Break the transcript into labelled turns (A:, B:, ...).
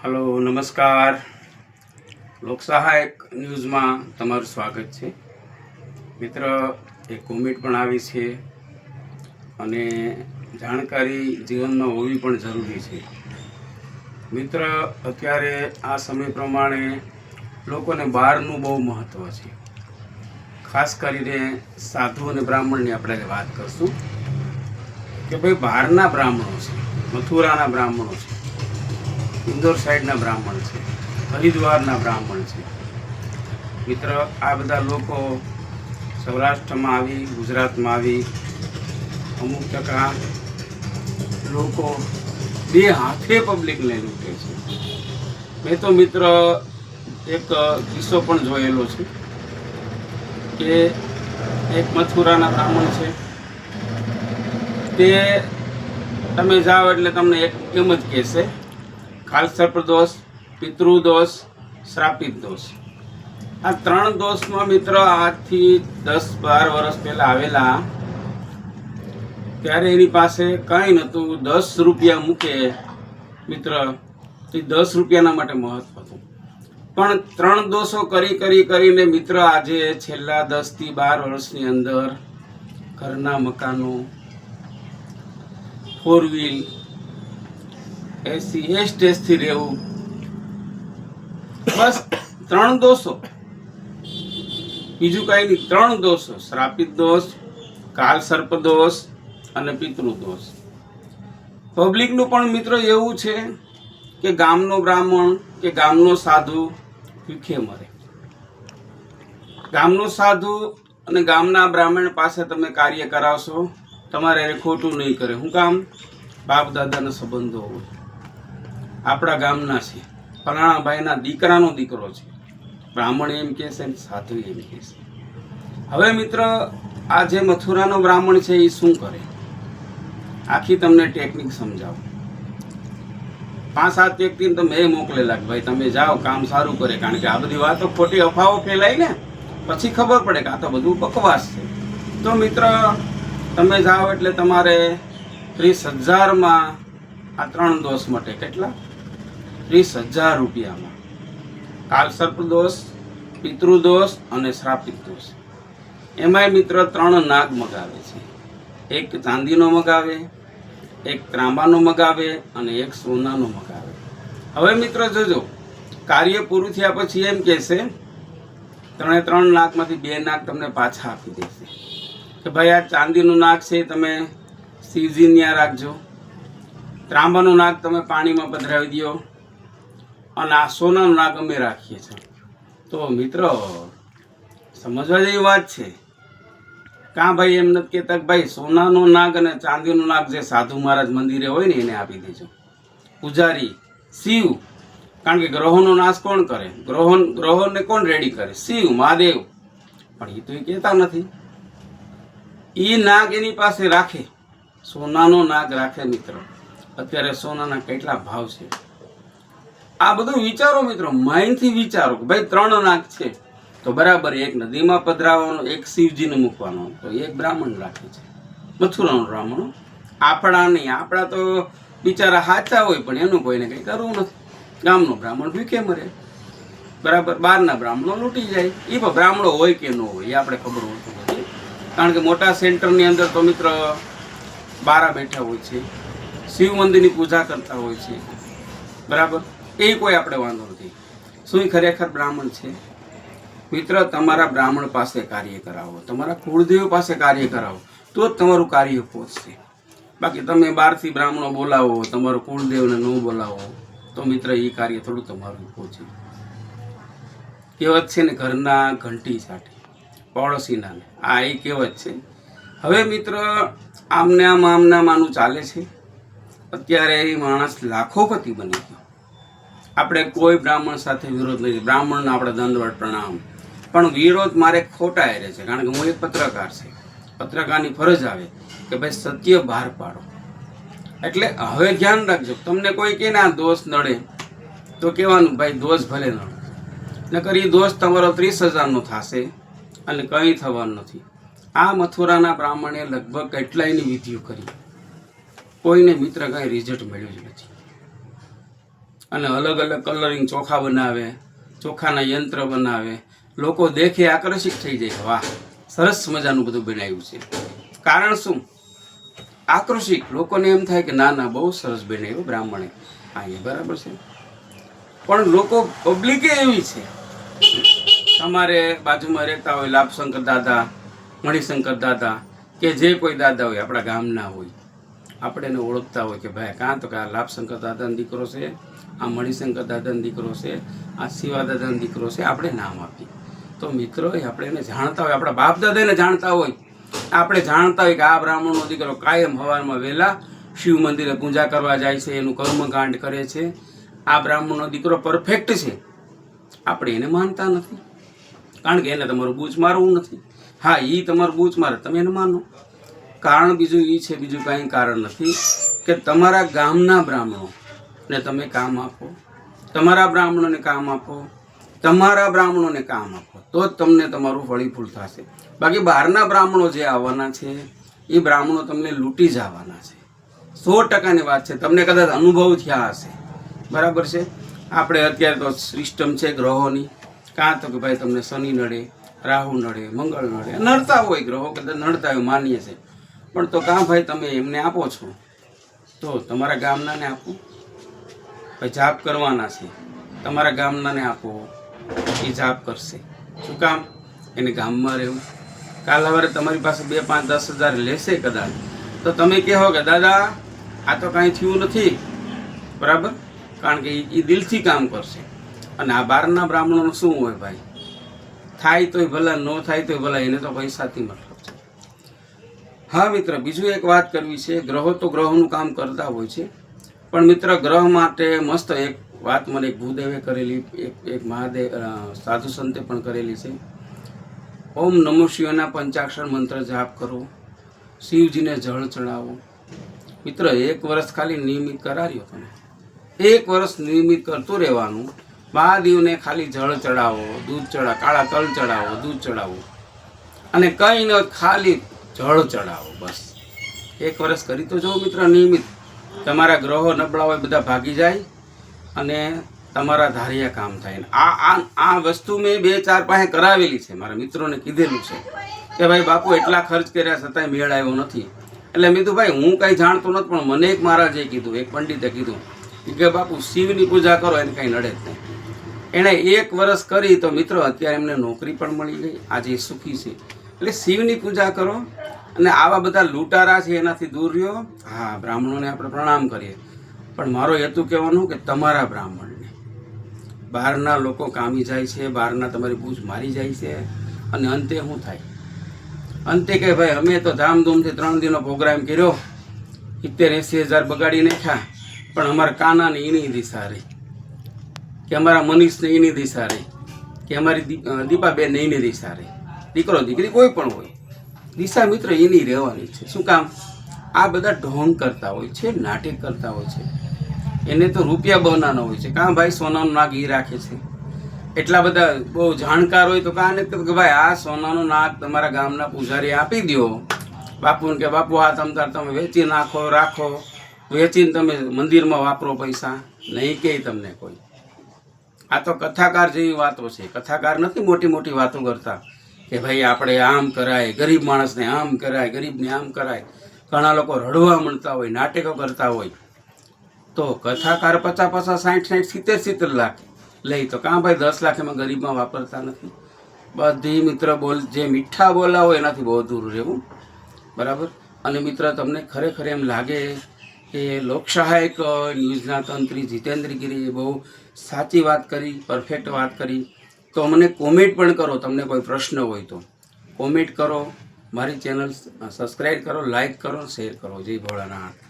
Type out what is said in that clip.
A: Hello नमस्कार लोक सहायक न्यूज़ में तमाરું स्वागत है। मित्र एक कॉमेंट पण आवी छे अने जानकारी जीवन में होवी पण जरूरी है। मित्र अत्यारे आ समय प्रमाणे लोकोने बहारनुं बहु महत्व है। खास करीने साधु अने ब्राह्मणनी आपणे वात करशुं के भाई बहारना ब्राह्मणों छे, मथुराना ब्राह्मणों छे, इंदौर साइडना ब्राह्मण है, हरिद्वारना ब्राह्मण है। मित्र आ बधा लोको सौराष्ट्र में आवी, गुजरात में आवी, अमुक टका लोको बे हाथे पब्लिक ने लूटे छे। मैं तो मित्र एक किस्सो पण जोयेलो छे के एक मथुराना ब्राह्मण है ते तमे जाओ एटले तमने एक एम ज कहेशे खाल सर्प दोष, पितृदोष, श्रापित दोष। आ त्रण दोष में मित्र आज थी 10-12 वर्ष पहला आवेला त्यारे एनी पासे कई नतुं। 10 रुपया मूके मित्र, 10 रुपयाना माटे महत्व हतुं। पण त्रण दोषो करी करी करीने मित्र आजे छेल्ला 10 થી 12 वर्षनी अंदर घरना मकानो, 4 व्हील, एसी एस्टेज थी रहेवुं, बस त्रण दोषो, बीजू कई नहीं। त्रण दोषो, श्रापित दोष, काल सर्प दोष अने पितृदोष। पब्लिक नु पण मित्र एवुं छे के गामनो ब्राह्मण के गामनो साधु भूखे मरे। गामनो साधु अने गामना ब्राह्मण पासे तमे कार्य करावशो, तमारे खोटुं नहीं करे। हुं काम? बाप दादाना संबंधो होय, आपड़ा गामना छे, फलाणा भाईना दीकरानो दीकरो छे, ब्राह्मण एम कहेशे, साधु एम कहेशे। हवे मित्र आ जे मथुरानो ब्राह्मण छे ए शुं करे, आखी तमने टेक्निक समजावुं। 5-7 व्यक्तिने तो मैं मोकलेला के भाई तमे जाओ, काम सारूं करे। कारण के आ बधी वातो खोटी अफवाओ फैलाई ने पछी खबर पड़े के आ तो बधुं बकवास छे। तो मित्र तमे जाओ एटले तमारे 30,000 में आ त्रण दोष मटे। केटला? 30,000 रुपया में काल सर्प दोष, पितृदोष अने श्रापित दोष। एमांय मित्र 3 नाग मगावे छे। एक चांदीनो मगावे, एक ત્રાંબાનો मगावे अने एक सोनानो मगावे। हवे मित्र जोजो कार्य पूरुं थया पछी एम कहेशे 3 नागमांथी 2 नाग तमने पाछा आपी देशे के भाई आ चांदीनो नाग छे तमे शिवजी न्या राखजो, ત્રાંબાનો નાગ તમે પાણીમાં પધરાવી દો અને આ સોનાનો નાગ અમે રાખીએ છીએ। તો મિત્રો સમજવા જેવી વાત છે। કાં ભાઈ એમ નથી કહેતા કે ભાઈ સોનાનો નાગ અને ચાંદીનો નાગ જે સાધુ મહારાજ મંદિરે હોય ને એને આપી દેજો। પૂજારી શિવ, કારણ કે ગ્રહોનો નાશ કોણ કરે? ગ્રહોને કોણ રેડી કરે? શિવ મહાદેવ। પણ એ તો એ કહેતા નથી। એ નાગ એની પાસે રાખે, સોનાનો નાગ રાખે। મિત્રો અત્યારે સોનાના કેટલા ભાવ છે આ બધું વિચારો મિત્રો, માઇન્ડથી વિચારો કે ભાઈ 3 નાગ છે તો બરાબર એક નદીમાં પધરાવવાનો, એક શિવજીને મૂકવાનો, તો એક બ્રાહ્મણ રાખે છે, મથુરાનો બ્રાહ્મણ। આપણા નહીં, આપણા તો બિચારા સાચા હોય પણ એનું કોઈને કંઈ કરવું નથી। ગામનો બ્રાહ્મણ ભૂખે મરે, બરાબર। બહારના બ્રાહ્મણો લૂંટી જાય। એ પણ બ્રાહ્મણો હોય કે ન હોય એ આપણે ખબર હોતું નથી, કારણ કે મોટા સેન્ટરની અંદર તો મિત્ર બારા બેઠા હોય છે, शिव मंदिर की पूजा करता हो, बराबर। ए कोई आपणे वांधो नथी। शुं खरेखर ब्राह्मण छे? मित्र तमारा ब्राह्मण पासे कार्य करावो, तमारा कुलदेव पासे कार्य करावो तो तमारुं कार्य पहोंचशे। बाकी तमे बारथी ब्राह्मणो बोलावो, तमारो कुलदेवने न बोलावो तो मित्र ए कार्य थोडुं तमारुं पहोंचे। कहेवत छे ने घरना घंटी साटे पड़ोशीना ने, आ ए कहेवत छे। हवे मित्र आमने आमनुं चाले छे। અત્યારે એ માણસ લાખોપતિ બની ગયો। આપણે કોઈ બ્રાહ્મણ સાથે વિરોધ નથી, બ્રાહ્મણને આપણે દંડવત પ્રણામ, પણ વિરોધ મારે ખોટા હારે છે। કારણ કે હું એક પત્રકાર છે, પત્રકારની ફરજ આવે કે ભાઈ સત્ય બહાર પાડો। એટલે હવે ધ્યાન રાખજો, તમને કોઈ કહે ને આ દોષ નડે તો કહેવાનું ભાઈ દોષ ભલે નડે, નકર એ દોષ તમારો 30,000નો થશે અને કંઈ થવાનું નથી। આ મથુરાના બ્રાહ્મણે લગભગ કેટલાયની વિધિઓ કરી, કોઈને મિત્ર કાંઈ રિઝલ્ટ મળ્યું જ નથી। અને અલગ અલગ કલરિંગ ચોખા બનાવે, ચોખાના યંત્ર બનાવે, લોકો દેખે આકર્ષિત થઈ જાય, વાહ સરસ મજાનું બધું બનાવ્યું છે. કારણ શું? આકર્ષિત, લોકોને એમ થાય કે ના ના બહુ સરસ બનાવ્યું બ્રાહ્મણે, હા એ બરાબર છે. પણ લોકો પબ્લિકે એવી છે, તમારે બાજુમાં રહેતા હોય લાભશંકર દાદા, મણિશંકર દાદા, કે જે કોઈ દાદા હોય આપણા ગામના હોય, આપણે એને ઓળખતા હોય કે ભાઈ કાં તો કે આ લાભશંકર દાદાનો દીકરો છે, આ મણિશંકર દાદાનો દીકરો છે, આ શિવા દાદાનો દીકરો છે, આપણે નામ આપીએ. તો મિત્રો આપણે એને જાણતા હોય, આપણા બાપ દાદા એને જાણતા હોય, આપણે જાણતા હોય કે આ બ્રાહ્મણનો દીકરો કાયમ સવારમાં વહેલા શિવ મંદિરે પૂજા કરવા જાય છે, એનું કર્મકાંડ કરે છે, આ બ્રાહ્મણનો દીકરો પરફેક્ટ છે. આપણે એને માનતા નથી, કારણ કે એને તમારું બૂચ મારવું નથી. હા એ તમારું બૂચ મારે, તમે એને માનો. કારણ બીજું એ છે, બીજું કાંઈ કારણ નથી કે તમારા ગામના બ્રાહ્મણોને તમે કામ આપો, તમારા બ્રાહ્મણોને કામ આપો, તમારા બ્રાહ્મણોને કામ આપો, તો જ તમને તમારું ફળીફૂલ થશે. બાકી બહારના બ્રાહ્મણો જે આવવાના છે એ બ્રાહ્મણો તમને લૂંટી જવાના છે. 100%ની વાત છે, તમને કદાચ અનુભવ થયા હશે, બરાબર છે. આપણે અત્યારે તો સિસ્ટમ છે ગ્રહોની, કાં તો કે ભાઈ તમને શનિ નડે, રાહુ નડે, મંગળ નડે, નડતા હોય ગ્રહો, કદાચ નડતા હોય માનીએ છે, પણ તો કાં ભાઈ તમે એમને આપો છો તો તમારા ગામનાને આપો. ભાઈ જાપ કરવાના છે, તમારા ગામનાને આપો, એ જાપ કરશે. શું કામ? એને ગામમાં રહેવું. કાલ સવારે તમારી પાસે 2, 5, 10 હજાર લેશે કદાચ, તો તમે કહો કે દાદા આ તો કાંઈ થયું નથી, બરાબર, કારણ કે એ દિલથી કામ કરશે. અને આ બહારના બ્રાહ્મણોનું શું હોય ભાઈ, થાય તોય ભલા, ન થાય તોય ભલા, એને તો પૈસાથી મતલબ છે. હા મિત્ર, બીજું એક વાત કરવી છે. ગ્રહો તો ગ્રહોનું કામ કરતા હોય છે, પણ મિત્ર ગ્રહ માટે મસ્ત એક વાત મને એક ભૂદેવે કરેલી, એક મહાદેવ સાધુ સંતે પણ કરેલી છે. ઓમ નમો શિવાયના 5 મંત્ર જાપ કરો, શિવજીને જળ ચડાવો. મિત્ર 1 વર્ષ ખાલી નિયમિત કરાવ્યો તમે, 1 વર્ષ નિયમિત કરતું રહેવાનું. મહાદેવને ખાલી જળ ચડાવો, દૂધ ચડાવો, કાળા તલ ચડાવો, દૂધ ચડાવો, અને કંઈ ન ખાલી જળ ચડાવો, બસ 1 વર્ષ કરી તો જાઓ મિત્ર નિયમિત. તમારા ગ્રહો નબળા હોય બધા ભાગી જાય અને તમારા ધાર્યા કામ થાય. આ વસ્તુ મેં 2-4 પાસે કરાવેલી છે, મારા મિત્રોને કીધેલું છે કે ભાઈ બાપુ એટલા ખર્ચ કર્યા છતાંય મેળ આવ્યો નથી. એટલે મેં કીધું ભાઈ હું કાંઈ જાણતો નથી, પણ મને એક મહારાજે કીધું, એક પંડિતે કીધું કે બાપુ શિવની પૂજા કરો, એને કાંઈ નડે જ નહીં. એણે 1 વર્ષ કરી તો મિત્રો અત્યારે એમને નોકરી પણ મળી ગઈ, આજે સુખી છે. એટલે શિવની પૂજા કરો અને આવા બધા લૂંટારા છે એનાથી દૂર રહ્યો. હા, બ્રાહ્મણોને આપણે પ્રણામ કરીએ, પણ મારો હેતુ કહેવાનો કે તમારા બ્રાહ્મણને, બહારના લોકો કામી જાય છે, બહારના તમારી બૂઝ મારી જાય છે, અને અંતે શું થાય? અંતે કે ભાઈ અમે તો ધામધૂમથી 3 દિનનો પ્રોગ્રામ કર્યો, 70-80 હજાર બગાડી નાખ્યા, પણ અમારા કાનાને એની દિશા રહી, કે અમારા મનીષને એની દિશા રહી, કે અમારી દીપાબેનને એની દિશા રહી. દીકરો દીકરી કોઈ પણ હોય, દિશા મિત્ર એની રહેવાની છે. શું કામ? આ બધા ઢોંગ કરતા હોય છે, નાટક કરતા હોય છે, એને તો રૂપિયા બનાવવાનો હોય છે. કાં ભાઈ સોનાનો નાગ એ રાખે છે, એટલા બધા બહુ જાણકાર હોય તો કાં ને કે ભાઈ આ સોનાનો નાગ તમારા ગામના પૂજારી આપી દો બાપુને, કે બાપુ આ તમે વેચી નાખો, રાખો, વેચીને તમે મંદિરમાં વાપરો પૈસા, નહીં કે તમને કોઈ. આ તો કથાકાર જેવી વાતો છે. કથાકાર નથી મોટી મોટી વાતો કરતા કે ભાઈ આપણે આમ કરાય, ગરીબ માણસને આમ કરાય, ગરીબને આમ કરાય. ઘણા લોકો રડવા મળતા હોય, નાટકો કરતા હોય. તો કથાકાર 50-50, 60-60, 70-70 લાખ લઈ તો કાં ભાઈ 10 લાખ એમાં ગરીબમાં વાપરતા નથી. બધી મિત્ર જે મીઠા બોલા હોય એનાથી બહુ દૂર રહેવું, બરાબર. અને મિત્ર તમને ખરેખર એમ લાગે કે લોકસહાયક ન્યૂઝના તંત્રી જીતેન્દ્રગીરીએ બહુ સાચી વાત કરી, પરફેક્ટ વાત કરી, તો મને કોમેન્ટ પણ કરો. તમને કોઈ પ્રશ્ન હોય તો કોમેન્ટ કરો, મારી ચેનલ સબસ્ક્રાઈબ કરો, લાઈક કરો, શેર કરો. જય ભોળાનાથ.